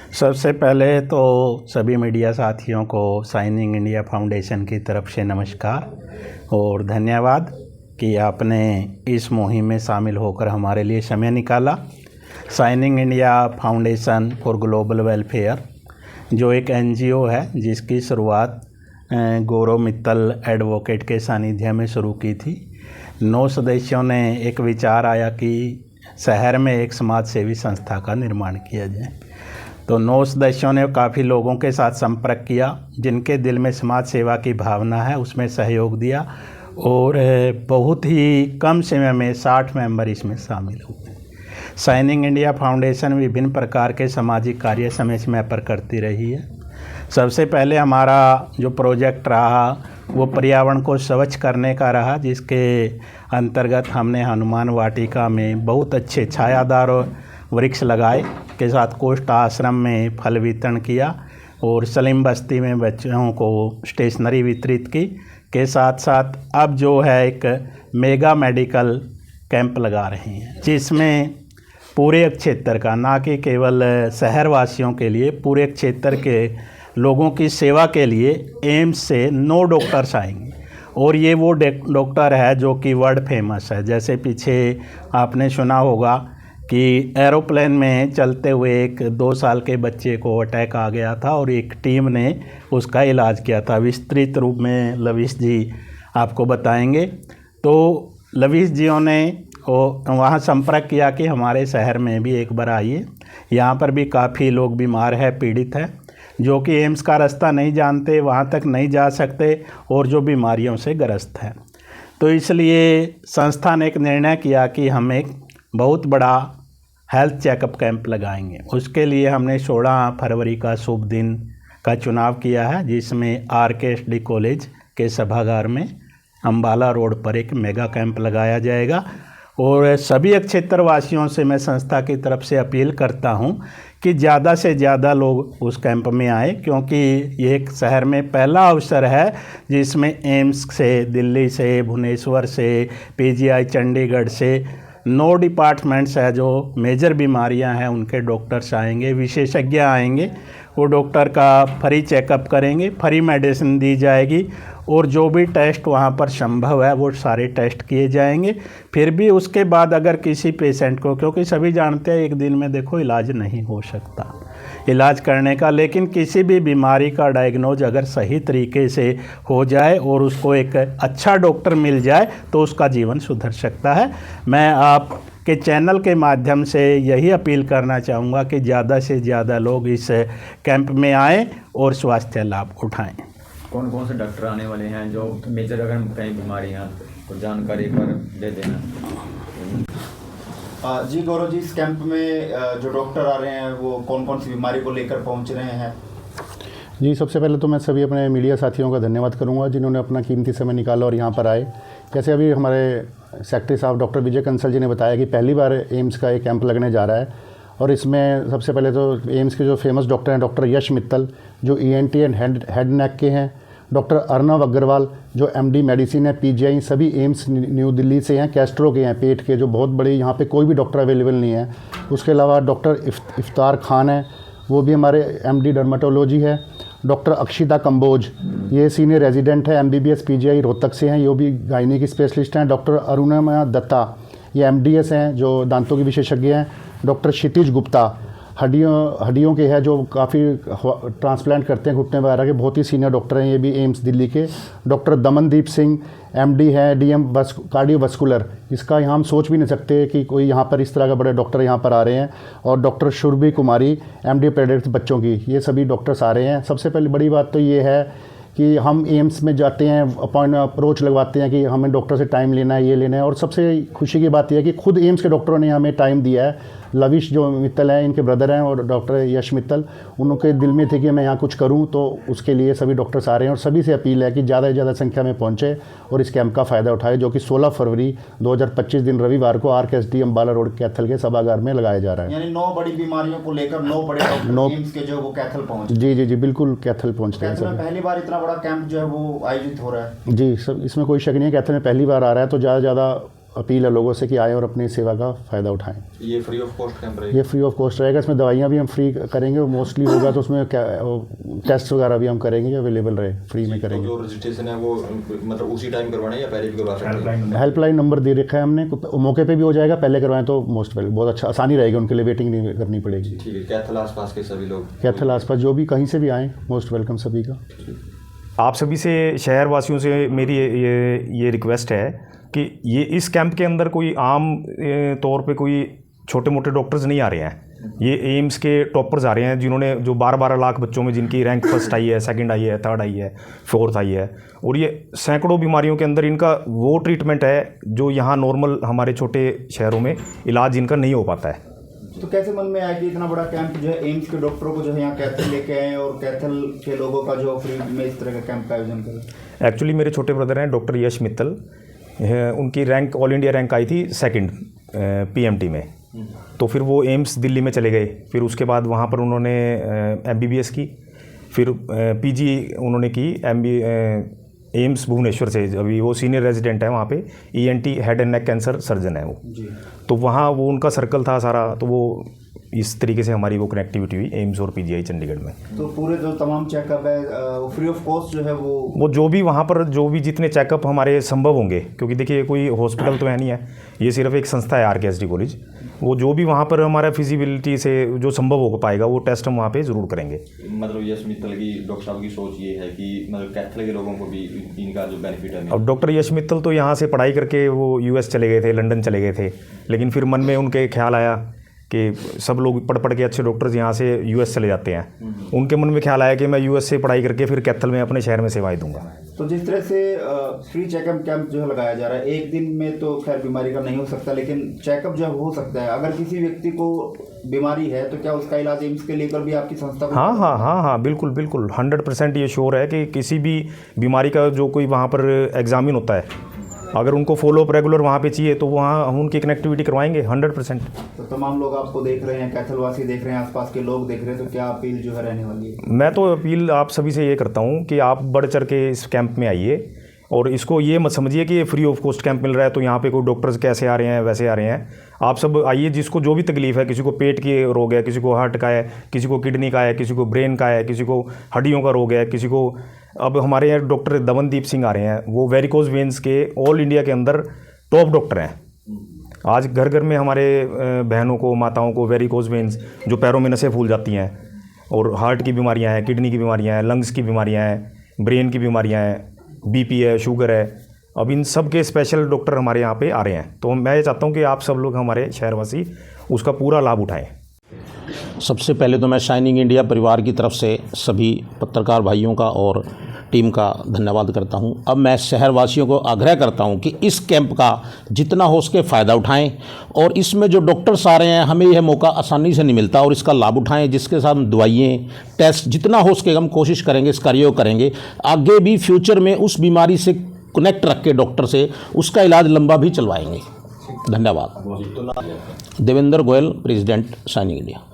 सबसे पहले तो सभी मीडिया साथियों को शाइनिंग इंडिया फाउंडेशन की तरफ से नमस्कार और धन्यवाद कि आपने इस मुहिम में शामिल होकर हमारे लिए समय निकाला। Shining India foundation for global welfare जो एक एनजीओ है जिसकी शुरुआत गौरव मित्तल एडवोकेट के सानिध्य में शुरू की थी। 9 सदस्यों ने एक विचार आया कि शहर में एक समाज सेवी संस्था का निर्माण किया जाए। तो 9 सदस्यों ने काफ़ी लोगों के साथ संपर्क किया जिनके दिल में समाज सेवा की भावना है, उसमें सहयोग दिया और बहुत ही कम समय में 60 मेंबर इसमें शामिल हुए। शाइनिंग इंडिया फाउंडेशन विभिन्न प्रकार के सामाजिक कार्य समय समय पर करती रही है। सबसे पहले हमारा जो प्रोजेक्ट रहा वो पर्यावरण को स्वच्छ करने का रहा, जिसके अंतर्गत हमने हनुमान वाटिका में बहुत अच्छे छायादार वृक्ष लगाए के साथ कोष्ठ आश्रम में फल वितरण किया और सलीम बस्ती में बच्चों को स्टेशनरी वितरित की के साथ साथ अब जो है एक मेगा मेडिकल कैंप लगा रहे हैं जिसमें पूरे क्षेत्र का, ना कि केवल शहरवासियों के लिए, पूरे क्षेत्र के लोगों की सेवा के लिए एम्स से 9 डॉक्टर्स आएंगे और ये वो डॉक्टर है जो कि वर्ल्ड फेमस है। जैसे पीछे आपने सुना होगा कि एरोप्लेन में चलते हुए एक 2 साल के बच्चे को अटैक आ गया था और एक टीम ने उसका इलाज किया था। विस्तृत रूप में लवीश जी आपको बताएंगे। तो लवीश जियों ने वहाँ संपर्क किया कि हमारे शहर में भी एक बार आइए, यहाँ पर भी काफ़ी लोग बीमार है, पीड़ित है, जो कि एम्स का रास्ता नहीं जानते, वहाँ तक नहीं जा सकते और जो बीमारियों से ग्रस्त है। तो इसलिए संस्था ने एक निर्णय किया कि हम एक बहुत बड़ा हेल्थ चेकअप कैंप लगाएंगे। उसके लिए हमने 16 फरवरी का शुभ दिन का चुनाव किया है, जिसमें RKSD कॉलेज के सभागार में अम्बाला रोड पर एक मेगा कैंप लगाया जाएगा। और सभी क्षेत्र वासियों से मैं संस्था की तरफ से अपील करता हूं कि ज़्यादा से ज़्यादा लोग उस कैंप में आए, क्योंकि ये एक शहर में पहला अवसर है जिसमें एम्स से, दिल्ली से, भुवनेश्वर से, PGI चंडीगढ़ से 9 डिपार्टमेंट्स है जो मेजर बीमारियां हैं उनके डॉक्टर्स आएंगे, विशेषज्ञ आएंगे। वो डॉक्टर का फ्री चेकअप करेंगे, फ्री मेडिसिन दी जाएगी और जो भी टेस्ट वहाँ पर संभव है वो सारे टेस्ट किए जाएंगे। फिर भी उसके बाद अगर किसी पेशेंट को, क्योंकि सभी जानते हैं एक दिन में देखो इलाज नहीं हो सकता इलाज करने का, लेकिन किसी भी बीमारी का डायग्नोज अगर सही तरीके से हो जाए और उसको एक अच्छा डॉक्टर मिल जाए तो उसका जीवन सुधर सकता है। मैं आपके चैनल के माध्यम से यही अपील करना चाहूँगा कि ज़्यादा से ज़्यादा लोग इस कैंप में आएँ और स्वास्थ्य लाभ उठाएँ। कौन कौन से डॉक्टर आने वाले हैं जो मेजर अगर कहीं बीमारी हैं तो जानकारी पर दे देना। जी गौरव जी, इस कैंप में जो डॉक्टर आ रहे हैं वो कौन कौन सी बीमारी को लेकर पहुंच रहे हैं? जी, सबसे पहले तो मैं सभी अपने मीडिया साथियों का धन्यवाद करूंगा जिन्होंने अपना कीमती समय निकाला और यहाँ पर आए। जैसे अभी हमारे सेक्रेटरी साहब डॉक्टर विजय कंसल जी ने बताया कि पहली बार एम्स का एक कैंप लगने जा रहा है और इसमें सबसे पहले तो एम्स के जो फेमस डॉक्टर हैं डॉक्टर यश मित्तल जो ENT एंड हेड नेक के हैं, डॉक्टर अर्नव अग्रवाल जो MD मेडिसिन है PGI, सभी एम्स न्यू दिल्ली से हैं, कैस्ट्रो के हैं, पेट के, जो बहुत बड़ी यहाँ पे कोई भी डॉक्टर अवेलेबल नहीं है। उसके अलावा डॉक्टर इफ्तार खान है, वो भी हमारे MD डर्माटोलॉजी है। डॉक्टर अक्षिता कंबोज ये सीनियर रेजिडेंट है MBBS PGI रोहतक से हैं, ये भी गायनी की स्पेशलिस्ट हैं। डॉक्टर अरुणिमा दत्ता ये MDS हैं जो दांतों के विशेषज्ञ हैं। डॉक्टर क्षितिज गुप्ता हड्डियों के हैं जो काफ़ी ट्रांसप्लांट करते हैं घुटने वगैरह के, बहुत ही सीनियर डॉक्टर हैं, ये भी एम्स दिल्ली के। डॉक्टर दमनदीप सिंह MD है DM कार्डियोवास्कुलर, इसका यहाँ हम सोच भी नहीं सकते कि कोई यहाँ पर इस तरह का बड़े डॉक्टर यहाँ पर आ रहे हैं। और डॉक्टर शुरभी कुमारी MD पेडियाट्रिक्स बच्चों की, ये सभी डॉक्टर्स आ रहे हैं। सबसे पहले बड़ी बात तो ये है कि हम एम्स में जाते हैं, अप्रोच लगवाते हैं कि हमें डॉक्टर से टाइम लेना है, ये लेना है, और सबसे खुशी की बात यह है कि खुद एम्स के डॉक्टरों ने हमें टाइम दिया है। लविश जो मित्तल हैं, इनके ब्रदर हैं, और डॉक्टर यश मित्तल, उनके दिल में थे कि मैं यहाँ कुछ करूँ, तो उसके लिए सभी डॉक्टर्स आ रहे हैं। और सभी से अपील है कि ज़्यादा से ज़्यादा संख्या में पहुँचे और इस कैंप का फ़ायदा उठाए, जो कि 16 फरवरी 2025 दिन रविवार को RKSD अम्बाला रोड कैथल के सभागार में लगाया जा रहा है। यानी 9 बड़ी बीमारियों को लेकर 9 बड़े डॉक्टर एम्स के जो वो कैथल पहुँचे। जी, बिल्कुल कैथल पहुँच रहे हैं सभी। पहली बार इतना बड़ा कैंप जो है वो आयोजित हो रहा है। जी, सब इसमें कोई शक नहीं है, कैथल में पहली बार आ रहा है, तो ज़्यादा से ज़्यादा अपील है लोगों से कि आएँ और अपनी सेवा का फ़ायदा उठाएं। ये फ्री ऑफ कॉस्ट कैंप रहेगा? ये फ्री ऑफ कॉस्ट रहेगा। इसमें दवाइयाँ भी हम फ्री करेंगे और मोस्टली होगा तो उसमें टेस्ट वगैरह भी हम करेंगे, अवेलेबल रहे, फ्री में करेंगे। जो रजिस्ट्रेशन है वो मतलब उसी टाइम करवाना है या पहले भी करवा सकते हैं? हेल्पलाइन नंबर दे रखा है हमने, मौके पे भी हो जाएगा, पहले करवाएं तो मोस्ट वेल, बहुत अच्छा, आसानी रहेगी, उनके लिए वेटिंग नहीं करनी पड़ेगी। ठीक है। कैथल आसपास के सभी लोग, कैथल आसपास जो भी कहीं से भी आएँ, मोस्ट वेलकम सभी का। आप सभी से, शहर वासियों से मेरी ये रिक्वेस्ट है कि ये इस कैंप के अंदर कोई आम तौर पे कोई छोटे मोटे डॉक्टर्स नहीं आ रहे हैं। ये एम्स के टॉपर्स आ रहे हैं जिन्होंने जो 12-12 लाख बच्चों में जिनकी रैंक फर्स्ट आई है, सेकंड आई है, थर्ड आई है, फोर्थ आई है, और ये सैकड़ों बीमारियों के अंदर इनका वो ट्रीटमेंट है जो यहाँ नॉर्मल हमारे छोटे शहरों में इलाज इनका नहीं हो पाता है। तो कैसे मन में आया कि इतना बड़ा कैंप जो है एम्स के डॉक्टरों को जो है यहाँ कैथल लेके आए और कैथल के लोगों का जो फ्री में इस तरह का कैंप का आयोजन करें? एक्चुअली मेरे छोटे ब्रदर हैं डॉक्टर यश मित्तल, उनकी रैंक ऑल इंडिया रैंक आई थी सेकंड पीएमटी में। तो फिर वो एम्स दिल्ली में चले गए, फिर उसके बाद वहाँ पर उन्होंने एमबीबीएस की, फिर पीजी उन्होंने की एम्स भुवनेश्वर से। अभी वो सीनियर रेजिडेंट है वहाँ पे, ENT head and neck cancer surgeon है वो जी। तो वहाँ वो उनका सर्कल था सारा, तो वो इस तरीके से हमारी वो कनेक्टिविटी हुई एम्स और पीजीआई चंडीगढ़ में। तो पूरे जो तमाम चेकअप है फ्री ऑफ कॉस्ट जो है वो जो भी वहाँ पर जो भी जितने चेकअप हमारे संभव होंगे, क्योंकि देखिए कोई हॉस्पिटल तो है नहीं है, ये सिर्फ एक संस्था है आरकेएसडी कॉलेज, वो जो भी वहाँ पर हमारा फिजिबिलिटी से जो संभव हो पाएगा वो टेस्ट हम वहाँ पे ज़रूर करेंगे। मतलब यश मित्तल की डॉक्टर साहब की सोच ये है कि मतलब कैथल के लोगों को भी इनका जो बेनिफिट है। अब डॉक्टर यश मित्तल तो यहाँ से पढ़ाई करके वो यूएस चले गए थे, लंदन चले गए थे, लेकिन फिर मन में उनके ख्याल आया कि सब लोग पढ़ के अच्छे डॉक्टर्स यहाँ से यूएस चले जाते हैं, उनके मन में ख्याल आया कि मैं यूएस से पढ़ाई करके फिर कैथल में अपने शहर में सेवाएं दूंगा। तो जिस तरह से फ्री चेकअप कैंप जो है लगाया जा रहा है, एक दिन में तो खैर बीमारी का नहीं हो सकता, लेकिन चेकअप जो हो सकता है, अगर किसी व्यक्ति को बीमारी है तो क्या उसका इलाज एम्स के लेकर भी आपकी संस्था? हाँ, बिल्कुल 100% ये श्योर है कि किसी भी बीमारी का जो कोई वहाँ पर एग्जामिन होता है, अगर उनको फॉलोअप रेगुलर वहाँ पे चाहिए तो वहाँ हम उनकी कनेक्टिविटी करवाएंगे 100%। तो तमाम लोग आपको देख रहे हैं, कैथलवासी देख रहे हैं, आसपास के लोग देख रहे हैं, तो क्या अपील जो है रहने वाली है? मैं तो अपील आप सभी से ये करता हूँ कि आप बढ़ चढ़ के इस कैंप में आइए, और इसको ये मत समझिए कि ये फ्री ऑफ कॉस्ट कैंप मिल रहा है तो यहाँ पे कोई डॉक्टर्स कैसे आ रहे हैं वैसे आ रहे हैं। आप सब आइए, जिसको जो भी तकलीफ़ है, किसी को पेट की रोग है, किसी को हार्ट का है, किसी को किडनी का है, किसी को ब्रेन का है, किसी को हड्डियों का रोग है, किसी को, अब हमारे यहाँ डॉक्टर दमनदीप सिंह आ रहे हैं, वो वेरिकोज वेन्स के ऑल इंडिया के अंदर टॉप डॉक्टर हैं। आज घर घर में हमारे बहनों को, माताओं को वेरिकोज वेन्स, जो पैरों में नसें फूल जाती हैं, और हार्ट की बीमारियाँ हैं, किडनी की बीमारियाँ हैं, लंग्स की बीमारियाँ हैं, ब्रेन की बीमारियाँ हैं, बीपी है, शुगर है, अब इन सब के स्पेशल डॉक्टर हमारे यहाँ पे आ रहे हैं। तो मैं ये चाहता हूँ कि आप सब लोग हमारे शहरवासी उसका पूरा लाभ उठाएं। सबसे पहले तो मैं शाइनिंग इंडिया परिवार की तरफ से सभी पत्रकार भाइयों का और टीम का धन्यवाद करता हूं। अब मैं शहरवासियों को आग्रह करता हूं कि इस कैंप का जितना हो सके फ़ायदा उठाएं, और इसमें जो डॉक्टर्स आ रहे हैं, हमें यह मौका आसानी से नहीं मिलता, और इसका लाभ उठाएं, जिसके साथ हम दवाइयाँ, टेस्ट जितना हो सके हम कोशिश करेंगे, इस कार्य को करेंगे। आगे भी फ्यूचर में उस बीमारी से कनेक्ट रख के डॉक्टर से उसका इलाज लंबा भी चलवाएंगे। धन्यवाद। Devendra Goyal, president shining India.